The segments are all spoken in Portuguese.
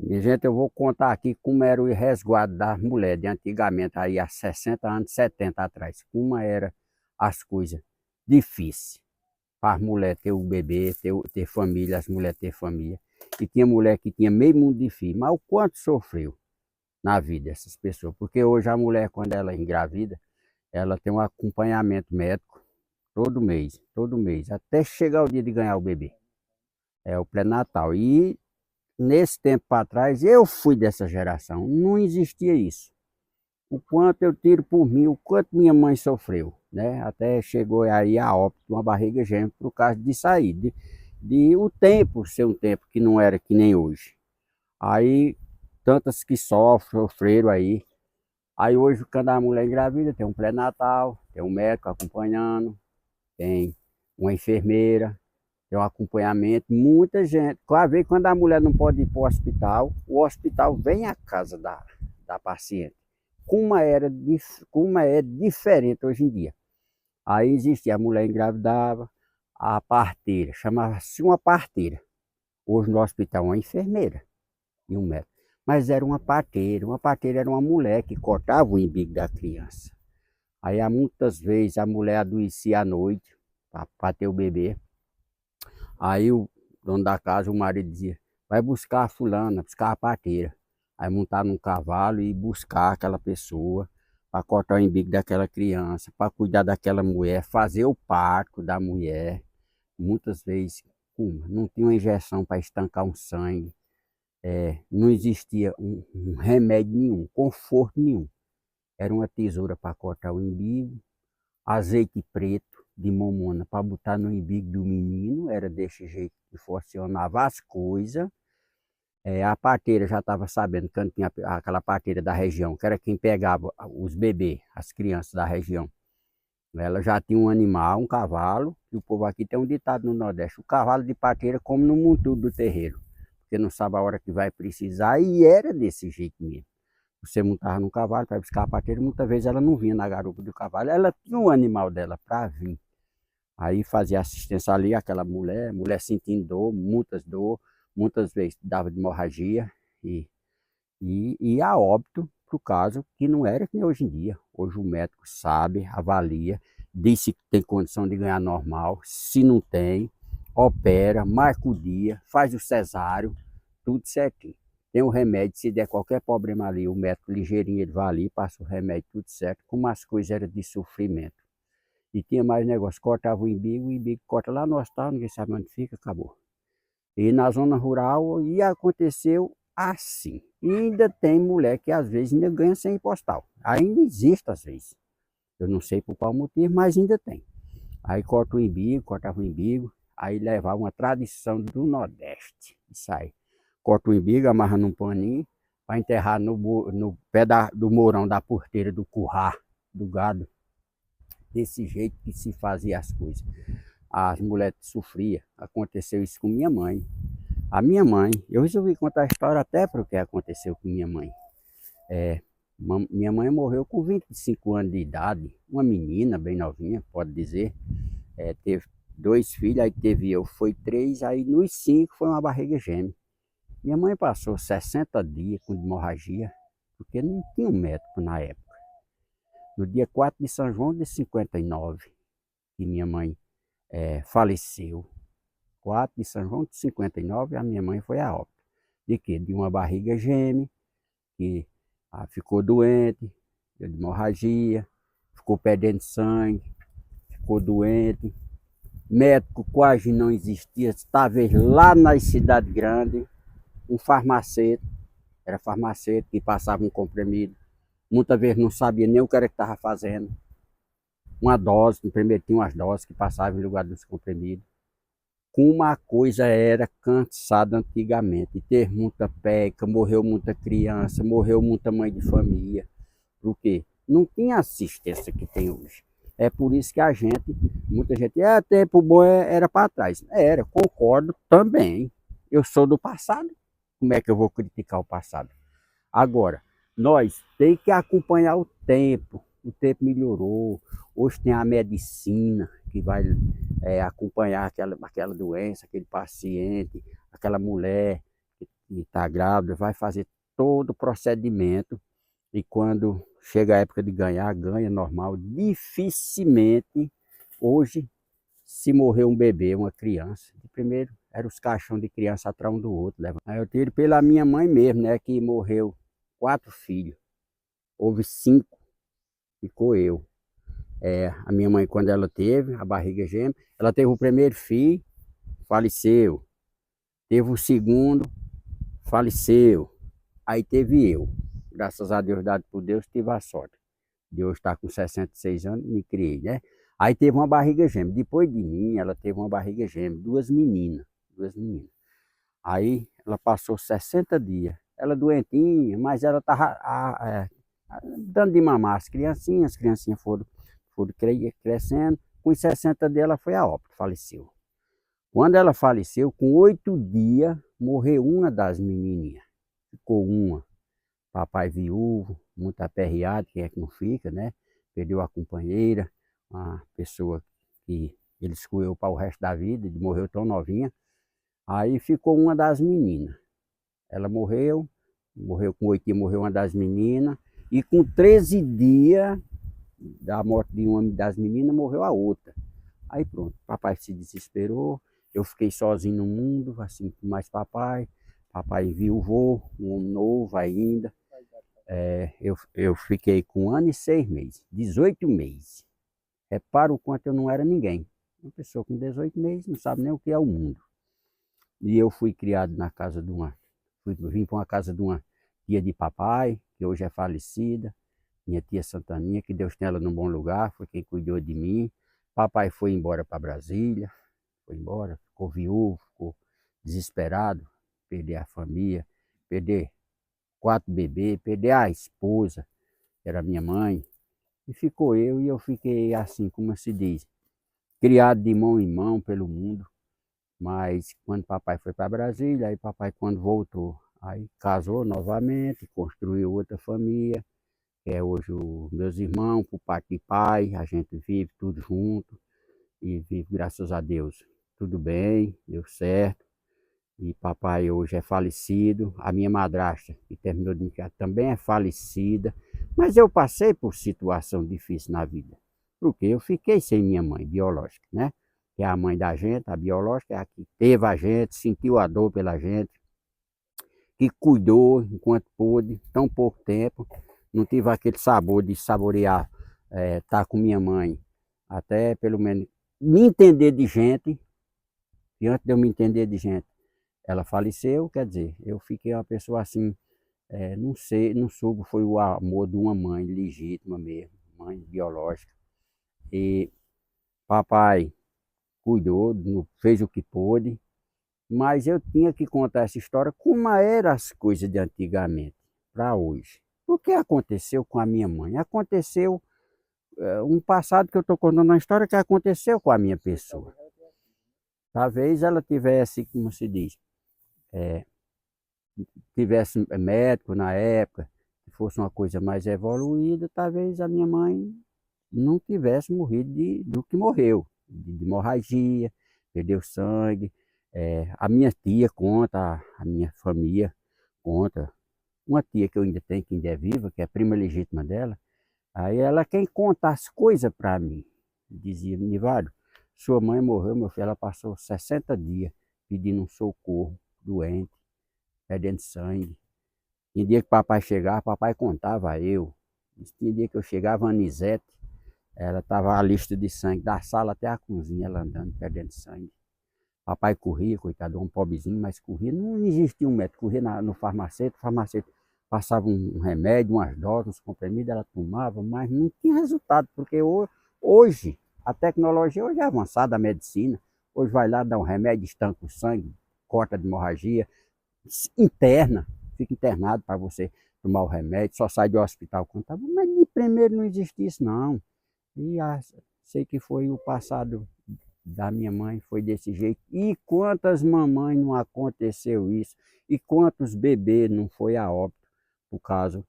Minha gente, eu vou contar aqui como era o resguardo das mulheres de antigamente, aí há 60 anos, 70 atrás. Como era as coisas difíceis para as mulheres ter o bebê, ter família, as mulheres ter família. E tinha mulher que tinha meio mundo de filho, mas o quanto sofreu na vida essas pessoas. Porque hoje a mulher, quando ela engravida, ela tem um acompanhamento médico todo mês, até chegar o dia de ganhar o bebê. É o pré-natal. E nesse tempo para trás, eu fui dessa geração, não existia isso. O quanto eu tiro por mim, o quanto minha mãe sofreu, né? Até chegou aí a óbito, uma barriga gêmea, por causa de sair, de o tempo ser um tempo que não era que nem hoje. Aí, tantas que sofreram aí. Aí hoje, quando a mulher engravida, tem um pré-natal, tem um médico acompanhando, tem uma enfermeira, tem um acompanhamento, muita gente. Claro, vez quando a mulher não pode ir para o hospital vem à casa da paciente. Como é diferente hoje em dia. Aí existia, a mulher engravidava, a parteira, chamava-se uma parteira. Hoje no hospital uma enfermeira e um médico. Mas era uma parteira era uma mulher que cortava o umbigo da criança. Aí há muitas vezes a mulher adoecia à noite para ter o bebê. Aí o dono da casa, o marido dizia, vai buscar a fulana, buscar a parteira. Aí montar num cavalo e buscar aquela pessoa para cortar o umbigo daquela criança, para cuidar daquela mulher, fazer o parto da mulher. Muitas vezes não tinha uma injeção para estancar um sangue, não existia um remédio nenhum, conforto nenhum. Era uma tesoura para cortar o umbigo, azeite preto de mamona para botar no umbigo do menino, era desse jeito que funcionava as coisas. A parteira já estava sabendo, quando tinha aquela parteira da região, que era quem pegava os bebês, as crianças da região. Ela já tinha um animal, um cavalo, e o povo aqui tem um ditado no Nordeste: o cavalo de parteira come no monturo do terreiro, porque não sabe a hora que vai precisar, e era desse jeito mesmo. Você montava no cavalo para buscar a parteira, muitas vezes ela não vinha na garupa do cavalo, ela tinha um animal dela para vir. Aí fazia assistência ali, aquela mulher sentindo dor, muitas vezes dava de hemorragia e, e a óbito, por caso que não era que nem hoje em dia. Hoje o médico sabe, avalia, diz se tem condição de ganhar normal, se não tem, opera, marca o dia, faz o cesáreo, tudo certinho. Tem o remédio, se der qualquer problema ali, o médico ligeirinho ele vai ali, passa o remédio, tudo certo, como as coisas eram de sofrimento. E tinha mais negócio, cortava o umbigo corta lá no hospital, ninguém sabe onde fica, acabou. E na zona rural, e aconteceu assim. E ainda tem mulher que às vezes ainda ganha sem postal. Ainda existe às vezes. Eu não sei por qual motivo, mas ainda tem. Aí corta o umbigo, cortava o umbigo, aí levava uma tradição do Nordeste. Isso aí. Corta o umbigo, amarra num paninho, para enterrar no pé do mourão da porteira do curral, do gado. Desse jeito que se fazia as coisas. As mulheres sofriam. Aconteceu isso com minha mãe. A minha mãe, eu resolvi contar a história até para o que aconteceu com minha mãe. É, minha mãe morreu com 25 anos de idade, uma menina bem novinha, pode dizer. Teve dois filhos, aí teve eu, foi três, aí nos cinco foi uma barriga gêmea. Minha mãe passou 60 dias com hemorragia, porque não tinha um médico na época. No dia 4 de São João de 59, que minha mãe faleceu. 4 de São João de 59, a minha mãe foi a óbito. De quê? De uma barriga gêmea, que ficou doente, deu de hemorragia, ficou perdendo sangue, ficou doente. Médico quase não existia, talvez lá nas cidades grandes, um farmacêutico, era farmacêutico que passava um comprimido, muitas vezes não sabia nem o que era que estava fazendo. Uma dose, no primeiro tinha umas doses que passavam em lugar dos comprimidos. Como a coisa era cansada antigamente. Teve muita peca, morreu muita criança, morreu muita mãe de família. Por quê? Não tinha assistência que tem hoje. É por isso que muita gente, tempo bom era para trás. Era, concordo também. Eu sou do passado. Como é que eu vou criticar o passado? Agora, nós tem que acompanhar o tempo. O tempo melhorou. Hoje tem a medicina que vai acompanhar aquela doença, aquele paciente, aquela mulher que está grávida, vai fazer todo o procedimento e quando chega a época de ganhar, ganha normal. Dificilmente, hoje, se morrer um bebê, uma criança, de primeiro eram os caixões de criança atrás um do outro. Aí eu tiro pela minha mãe mesmo, né, que morreu 4 filhos, houve 5, ficou eu. A minha mãe, quando ela teve a barriga gêmea, ela teve o primeiro filho, faleceu. Teve o segundo, faleceu. Aí teve eu. Graças a Deus, dado por Deus, tive a sorte. Deus está com 66 anos, me criei, né? Aí teve uma barriga gêmea. Depois de mim, ela teve uma barriga gêmea, 2 meninas. 2 meninas. Aí ela passou 60 dias. Ela doentinha, mas ela estava dando de mamar as criancinhas foram crescendo. Com os 60 dias ela foi a óbito, faleceu. Quando ela faleceu, com 8 dias, morreu uma das menininhas. Ficou uma. Papai viúvo, muito aperreado, quem é que não fica, né? Perdeu a companheira, uma pessoa que ele escolheu para o resto da vida, ele morreu tão novinha. Aí ficou uma das meninas. Ela morreu com 8 dias, morreu uma das meninas. E com 13 dias da morte de uma das meninas, morreu a outra. Aí pronto, papai se desesperou, eu fiquei sozinho no mundo, assim, com mais papai. Papai viuvou, um homem novo ainda. Eu fiquei com 1 ano e 6 meses, 18 meses. Repara o quanto eu não era ninguém. Uma pessoa com 18 meses não sabe nem o que é o mundo. E eu fui criado na casa de vim para uma casa de uma tia de papai, que hoje é falecida, minha tia Santaninha, que Deus tenha ela num bom lugar, foi quem cuidou de mim. Papai foi embora para Brasília, foi embora, ficou viúvo, ficou desesperado, perder a família, perder 4 bebês, perder a esposa, que era minha mãe, e ficou eu, e eu fiquei assim, como se diz, criado de mão em mão pelo mundo. Mas quando papai foi para Brasília, aí papai quando voltou, aí casou novamente, construiu outra família, que é hoje os meus irmãos, por parte de pai, a gente vive tudo junto, e vive, graças a Deus, tudo bem, deu certo. E papai hoje é falecido, a minha madrasta, que terminou de me criar, também é falecida. Mas eu passei por situação difícil na vida, porque eu fiquei sem minha mãe biológica, né? Que é a mãe da gente, a biológica, é a que teve a gente, sentiu a dor pela gente, que cuidou enquanto pôde, tão pouco tempo. Não tive aquele sabor de saborear estar com minha mãe, até pelo menos me entender de gente, e antes de eu me entender de gente, ela faleceu, quer dizer, eu fiquei uma pessoa assim, não sei, não soube, foi o amor de uma mãe legítima mesmo, mãe biológica. E papai cuidou, fez o que pôde, mas eu tinha que contar essa história como eram as coisas de antigamente para hoje. O que aconteceu com a minha mãe? Aconteceu um passado que eu estou contando uma história que aconteceu com a minha pessoa. Talvez ela tivesse, como se diz, tivesse médico na época, que fosse uma coisa mais evoluída, talvez a minha mãe não tivesse morrido do que morreu, de hemorragia, perdeu sangue. A minha tia conta, a minha família conta, uma tia que eu ainda tenho, que ainda é viva, que é a prima legítima dela, aí ela quem conta as coisas para mim, dizia, Nivaldo, sua mãe morreu, meu filho, ela passou 60 dias pedindo um socorro, doente, perdendo sangue. Tinha dia que papai chegava, papai contava a eu. Tinha dia que eu chegava, a Anisete, ela estava a lista de sangue, da sala até a cozinha, ela andando, perdendo sangue. Papai corria, coitado, um pobrezinho, mas corria. Não existia um médico, corria no farmacêutico, o farmacêutico passava um remédio, umas doses, uns comprimidos, ela tomava, mas não tinha resultado, porque hoje, a tecnologia hoje é avançada, a medicina. Hoje vai lá, dá um remédio, estanca o sangue, corta de hemorragia, interna, fica internado para você tomar o remédio, só sai do hospital quando tá bom. Mas de primeiro não existia isso, não. E sei que foi o passado da minha mãe, foi desse jeito. E quantas mamães não aconteceu isso? E quantos bebês não foi a óbito por causa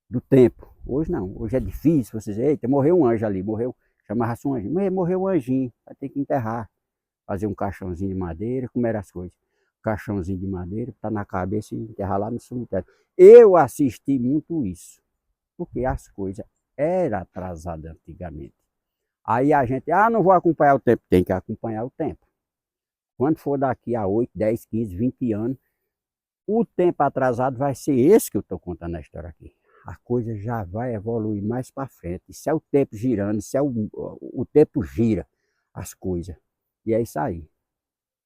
do tempo? Hoje não, hoje é difícil você dizer, eita, morreu um anjo ali, morreu, chamava-se um anjinho, morreu um anjinho, vai ter que enterrar, fazer um caixãozinho de madeira, como eram as coisas. caixãozinho de madeira, tá na cabeça e enterrar lá no cemitério. Eu assisti muito isso, porque as coisas eram atrasadas antigamente. Aí a gente, não vou acompanhar o tempo, tem que acompanhar o tempo. Quando for daqui a 8, 10, 15, 20 anos, o tempo atrasado vai ser esse que eu estou contando a história aqui. A coisa já vai evoluir mais para frente. Isso é o tempo girando, isso é o tempo gira as coisas. E é isso aí.